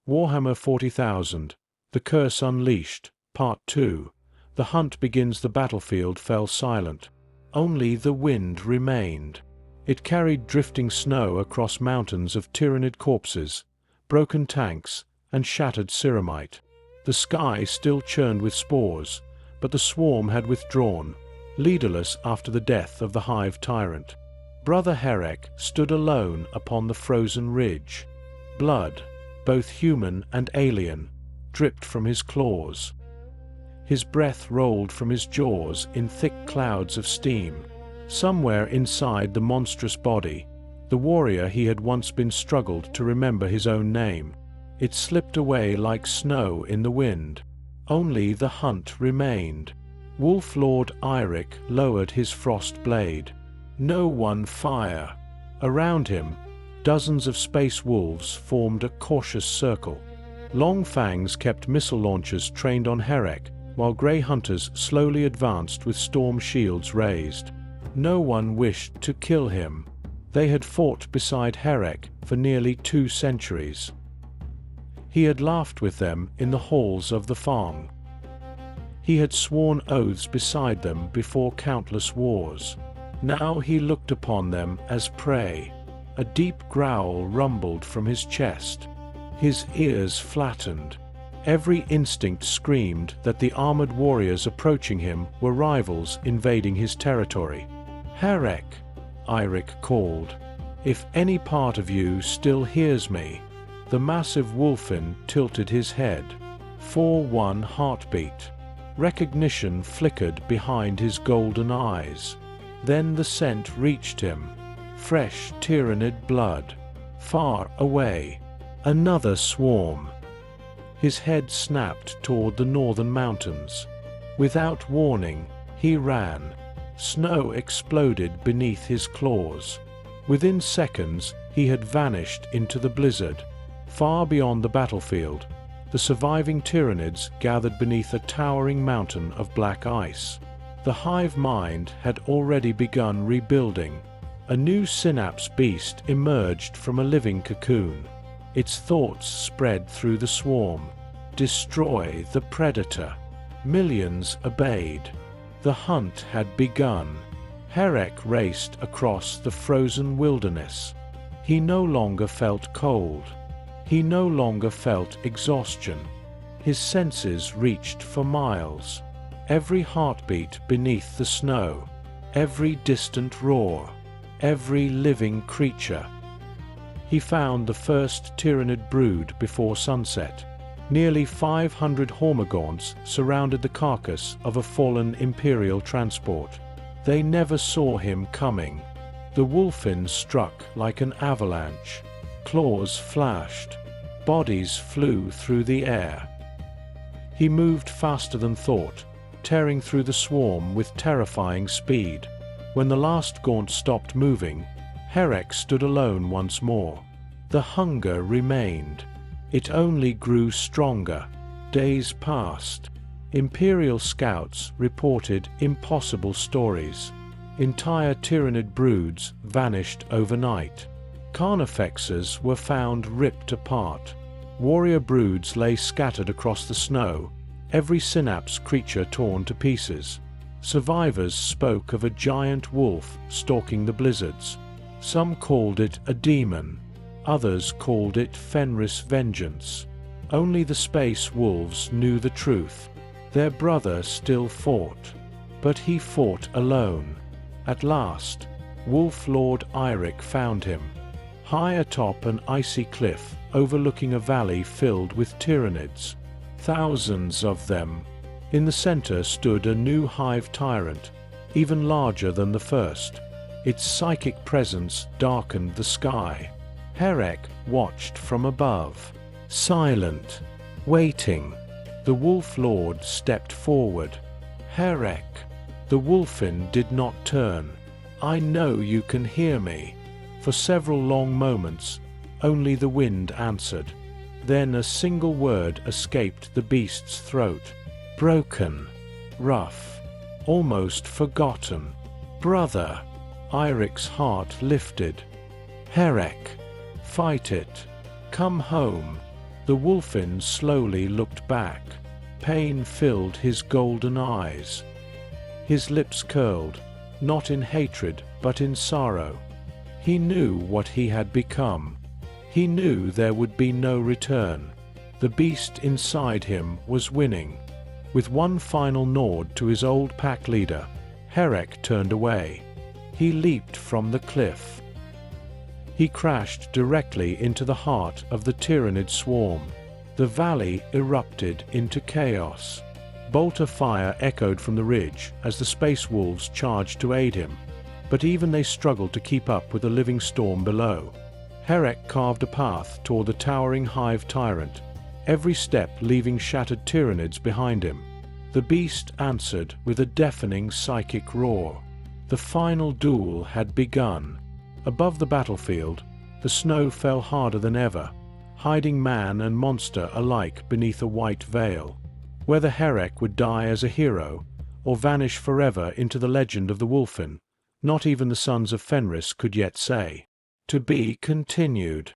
Warhammer 40,000, The Curse Unleashed, Part 2. The hunt begins. The battlefield fell silent. Only the wind remained. It carried drifting snow across mountains of tyrannid corpses, broken tanks, and shattered ceramite. The sky still churned with spores, but the swarm had withdrawn, leaderless after the death of the hive tyrant. Brother Herek stood alone upon the frozen ridge. Blood, both human and alien, dripped from his claws. His breath rolled from his jaws in thick clouds of steam. Somewhere inside the monstrous body, the warrior he had once been struggled to remember his own name. It slipped away like snow in the wind. Only the hunt remained. Wolf Lord Eirik lowered his frost blade. No one fire. Around him, dozens of space wolves formed a cautious circle. Long fangs kept missile launchers trained on Herek, while grey hunters slowly advanced with storm shields raised. No one wished to kill him. They had fought beside Herek for nearly 2 centuries. He had laughed with them in the halls of the farm. He had sworn oaths beside them before countless wars. Now he looked upon them as prey. A deep growl rumbled from his chest. His ears flattened. Every instinct screamed that the armored warriors approaching him were rivals invading his territory. "Herek," Eirik called. "If any part of you still hears me." The massive wolfen tilted his head. 4-1 heartbeat. Recognition flickered behind his golden eyes. Then the scent reached him. Fresh tyrannid blood. Far away. Another swarm. His head snapped toward the northern mountains. Without warning, he ran. Snow exploded beneath his claws. Within seconds, he had vanished into the blizzard. Far beyond the battlefield, the surviving tyrannids gathered beneath a towering mountain of black ice. The hive mind had already begun rebuilding. A new synapse beast emerged from a living cocoon. Its thoughts spread through the swarm. Destroy the predator. Millions obeyed. The hunt had begun. Herek raced across the frozen wilderness. He no longer felt cold. He no longer felt exhaustion. His senses reached for miles. Every heartbeat beneath the snow. Every distant roar. Every living creature. He found the first tyrannid brood before sunset. Nearly 500 hormagaunts surrounded the carcass of a fallen imperial transport. They never saw him coming. The wolfen struck like an avalanche. Claws flashed. Bodies flew through the air. He moved faster than thought, tearing through the swarm with terrifying speed. When the last gaunt stopped moving, Herek stood alone once more. The hunger remained. It only grew stronger. Days passed. Imperial scouts reported impossible stories. Entire tyrannid broods vanished overnight. Carnifexes were found ripped apart. Warrior broods lay scattered across the snow, every synapse creature torn to pieces. Survivors spoke of a giant wolf stalking the blizzards. Some called it a demon. Others called it Fenris vengeance. Only the space wolves knew the truth. Their brother still fought. But he fought alone. At last, Wolf Lord Eirik found him. High atop an icy cliff overlooking a valley filled with tyrannids. Thousands of them. In the center stood a new hive tyrant, even larger than the first. Its psychic presence darkened the sky. Herek watched from above, silent, waiting. The Wolf Lord stepped forward. "Herek." The wolfen did not turn. "I know you can hear me." For several long moments, only the wind answered. Then a single word escaped the beast's throat. Broken. Rough. Almost forgotten. "Brother." Eirik's heart lifted. "Herek. Fight it. Come home." The Wolfin slowly looked back. Pain filled his golden eyes. His lips curled, not in hatred but in sorrow. He knew what he had become. He knew there would be no return. The beast inside him was winning. With one final nod to his old pack leader, Herek turned away. He leaped from the cliff. He crashed directly into the heart of the Tyrannid swarm. The valley erupted into chaos. Bolter fire echoed from the ridge as the space wolves charged to aid him, but even they struggled to keep up with the living storm below. Herek carved a path toward the towering hive tyrant, every step leaving shattered Tyrannids behind him. The beast answered with a deafening psychic roar. The final duel had begun. Above the battlefield, the snow fell harder than ever, hiding man and monster alike beneath a white veil. Whether Herek would die as a hero, or vanish forever into the legend of the Wolfin, not even the sons of Fenris could yet say. To be continued.